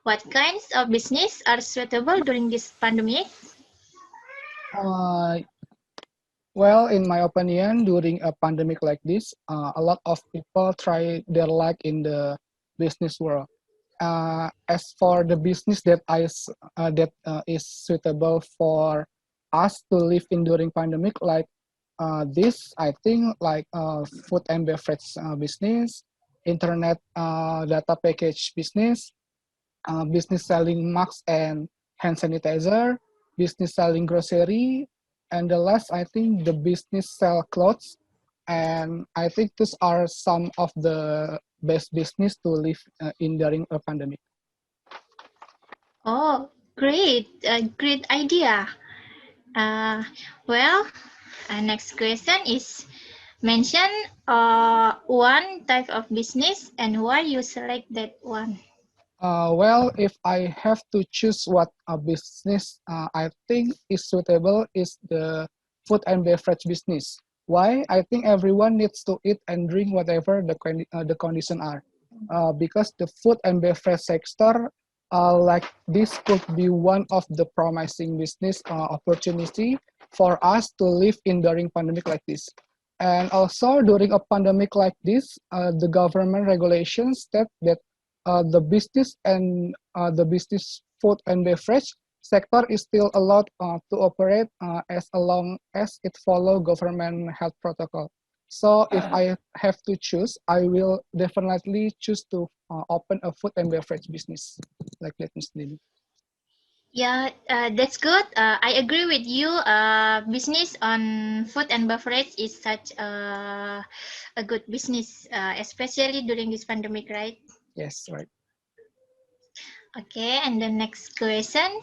What kinds of business are suitable during this pandemic? Uh, well, in my opinion, during a pandemic like this, a lot of people try their luck in the business world. As for the business that is suitable for us to live in during pandemic, like this, I think like food and beverage business, internet data package business, business selling masks and hand sanitizer, business selling grocery, and the last I think the business sell clothes. And I think these are some of the best business to live in during a pandemic. Oh, great. Great idea. Uh, well, next question is mention one type of business and why you select that one. Well, if I have to choose what a business I think is suitable is the food and beverage business. Why? I think everyone needs to eat and drink whatever the condition are. Because the food and beverage sector, like this could be one of the promising business opportunity for us to live in during pandemic like this. And also during a pandemic like this, the government regulations state that the business food and beverage sector is still allowed to operate as long as it follow government health protocol. So if I have to choose, I will definitely choose to open a food and beverage business like that, Ms. Lily. Yeah, that's good. I agree with you. Business on food and beverage is such a good business, especially during this pandemic, right? Yes, right. Okay, and the next question,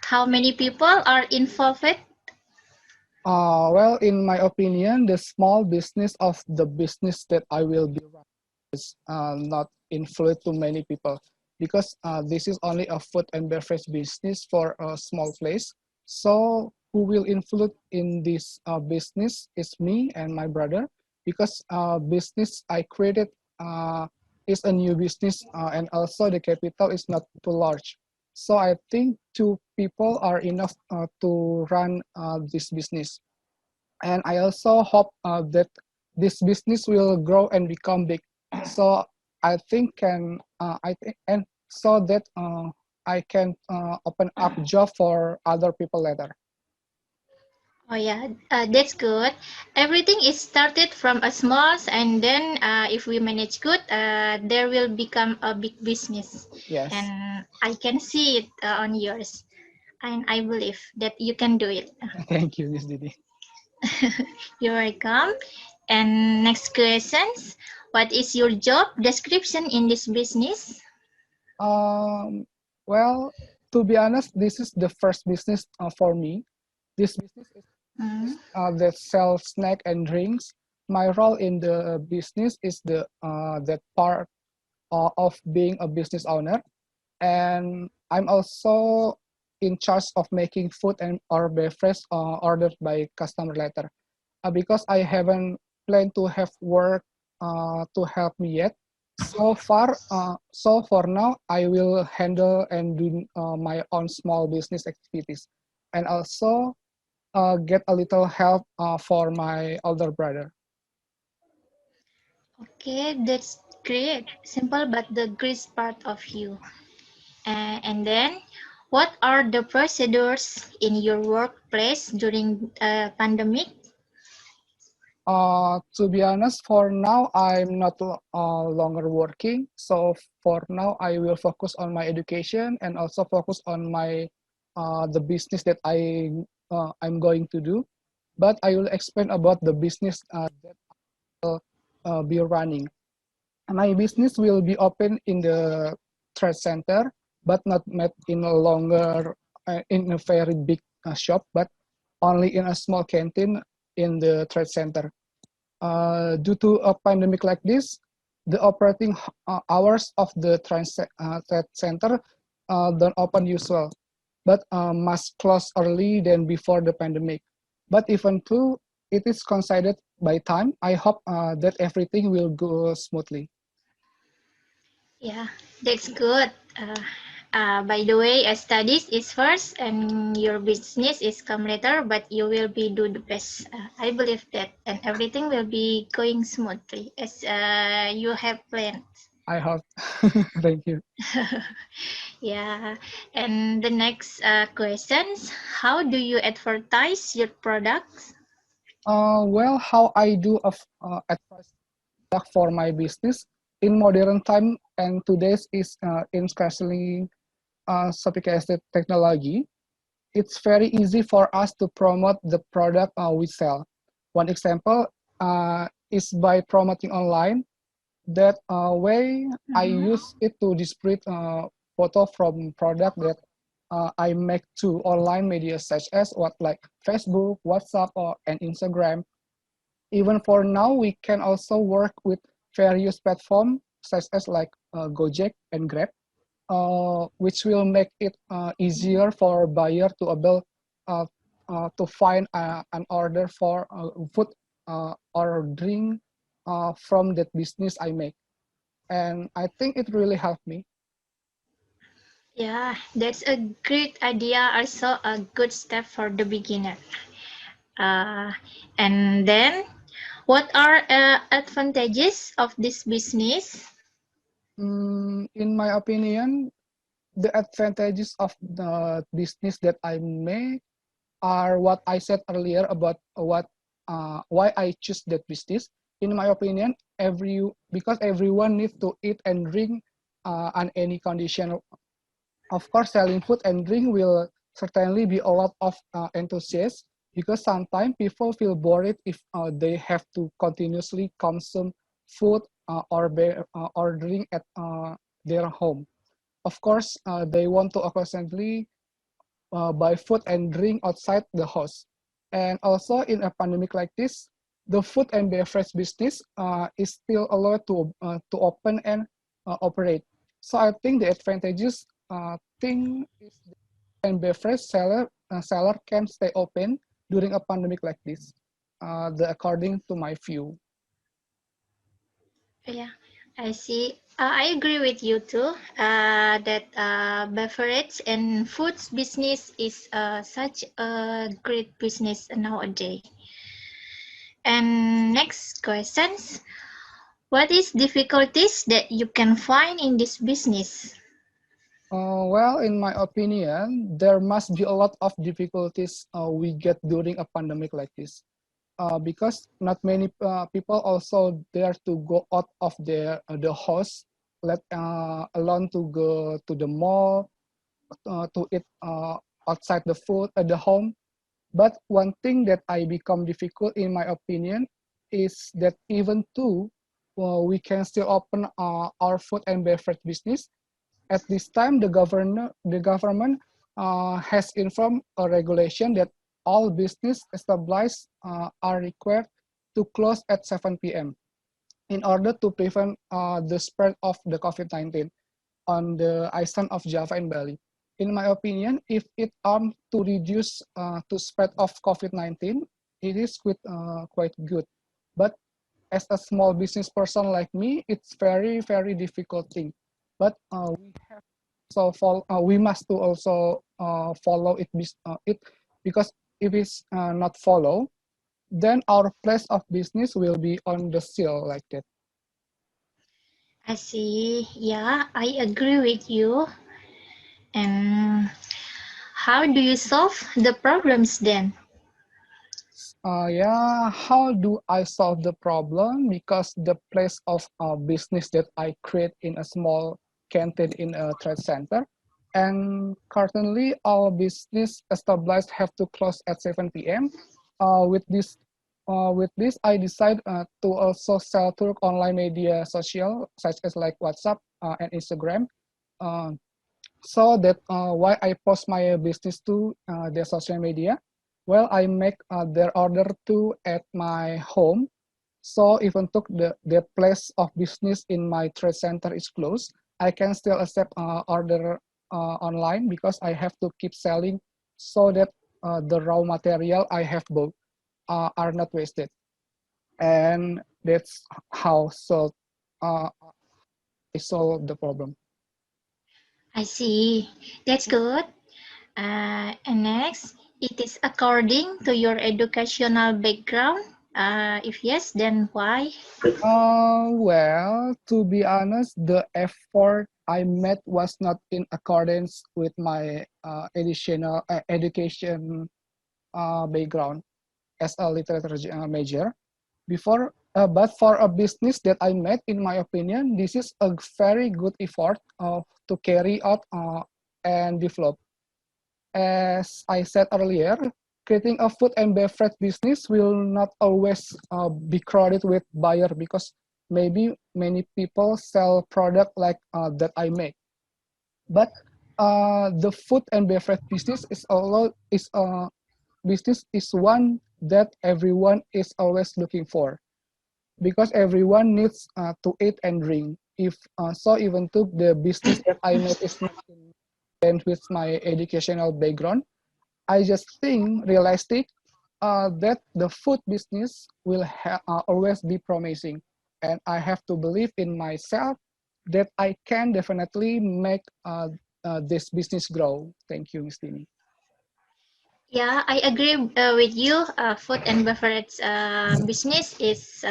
how many people are involved? Well, in my opinion, the small business of the business that I will be not influence too many people because this is only a food and beverage business for a small place. So who will influence in this business is me and my brother because business I created is a new business and also the capital is not too large. So I think two people are enough to run this business. And I also hope that this business will grow and become big. So I think can I think and so that I can open up job for other people later. Oh yeah, that's good. Everything is started from a small, and then if we manage good, there will become a big business. Yes. And I can see it on yours, and I believe that you can do it. Thank you, Miss Didi. You're welcome. And next questions. What is your job description in this business? Um, well, to be honest, this is the first business for me. This business is Mm. that sells snack and drinks. My role in the business is the that part of being a business owner, and I'm also in charge of making food and or beverage ordered by customer later. Because I haven't planned to have work to help me yet. So for now, I will handle and do my own small business activities, and also get a little help for my older brother. Okay, that's great. Simple but the great part of you. And then, what are the procedures in your workplace during pandemic? To be honest, for now, I'm not longer working. So for now, I will focus on my education and also focus on my the business that I'm going to do. But I will explain about the business that will be running. My business will be open in the trade center, but not met in a longer in a very big shop, but only in a small canteen in the trade center. Due to a pandemic like this, the operating hours of the trade center don't open usual, but must close early than before the pandemic. But even though it is considered by time, I hope that everything will go smoothly. Yeah, that's good. Uh, By the way, studies is first and your business is come later, but you will be do the best. I believe that, and everything will be going smoothly as you have planned. I hope. Thank you. Yeah, and the next questions: how do you advertise your products? Well, how I do advertise product for my business in modern time and today's is increasingly sophisticated technology. It's very easy for us to promote the product we sell. One example is by promoting online. That way, I use it to display photo from product that I make to online media such as like Facebook, WhatsApp, or and Instagram. Even for now, we can also work with various platforms such as like Gojek and Grab, which will make it easier for buyer to able uh, to find an order for food or drink from that business I make. And I think it really helped me. Yeah, that's a great idea. Also, a good step for the beginner. Uh, and then, what are advantages of this business? In my opinion, the advantages of the business that I make are what I said earlier about why I choose that business. In my opinion, because everyone needs to eat and drink on any condition. Of course, selling food and drink will certainly be a lot of enthusiasm because sometimes people feel bored if they have to continuously consume food or drink at their home. Of course, they want to occasionally buy food and drink outside the house. And also in a pandemic like this, the food and beverage business is still allowed to open and operate. So I think the advantages thing is the food and beverage seller can stay open during a pandemic like this. According to my view. Yeah, I see. I agree with you too. That beverage and foods business is such a great business nowadays. And next questions: what is difficulties that you can find in this business? Well, in my opinion, there must be a lot of difficulties we get during a pandemic like this. Because not many people also dare to go out of the house, let alone to go to the mall to eat outside the food at the home. But one thing that I become difficult in my opinion is that even though we can still open our food and beverage business, at this time, the government has informed a regulation that all business established are required to close at 7 p.m. in order to prevent the spread of the COVID-19 on the island of Java and Bali. In my opinion, if it to reduce to spread of COVID-19, it is quite good. But as a small business person like me, it's very difficult thing. But we must to also follow it because if it's not follow, then our place of business will be on the seal like that. I see. Yeah, I agree with you. And how do you solve the problems then? Yeah, how do I solve the problem? Because the place of business that I create in a small canteen in a trade center, and currently all business established have to close at 7 p.m. With this, I decide to also sell through online media social such as like WhatsApp and Instagram. Uh, so that why I post my business to the social media. Well, I make their order too at my home. So even though the place of business in my trade center is closed, I can still accept order online because I have to keep selling so that the raw material I have bought are not wasted. And that's how I solve the problem. I see. That's good. And next, it is according to your educational background. If yes, then why? Well, to be honest, the effort I made was not in accordance with my education background as a literature major. But for a business that I made, in my opinion, this is a very good effort to carry out and develop. As I said earlier, creating a food and beverage business will not always be crowded with buyer because maybe many people sell product like that I make. But the food and beverage business is a business is one that everyone is always looking for because everyone needs to eat and drink. If so, even though the business that I made is not in line with my educational background, I just think realistic that the food business will always be promising, and I have to believe in myself that I can definitely make this business grow. Thank you, Miss Tini. Yeah, I agree with you. Food and beverage business is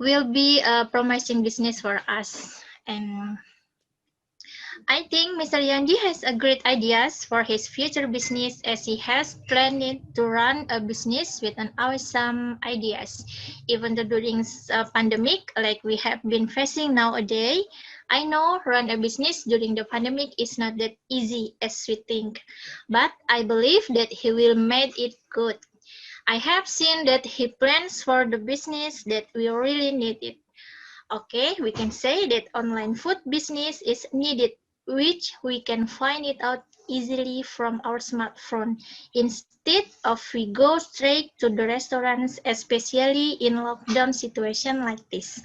will be a promising business for us. And I think Mr. Yandi has a great ideas for his future business as he has planned to run a business with an awesome ideas. Even though during pandemic like we have been facing nowadays, I know run a business during the pandemic is not that easy as we think, but I believe that he will make it good. I have seen that he plans for the business that we really need it. Okay, we can say that online food business is needed, which we can find it out easily from our smartphone instead of we go straight to the restaurants, especially in lockdown situation like this.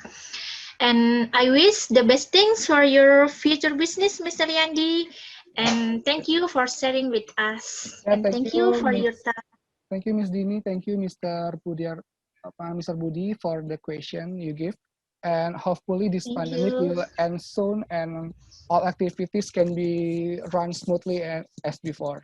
And I wish the best things for your future business, Mr. Yandi. And thank you for sharing with us. Yeah, And thank you for your time. thank you, Miss Dini. Thank you, Mr. Budi, for the question you give. And hopefully this Thank pandemic you. will end soon and all activities can be run smoothly as before.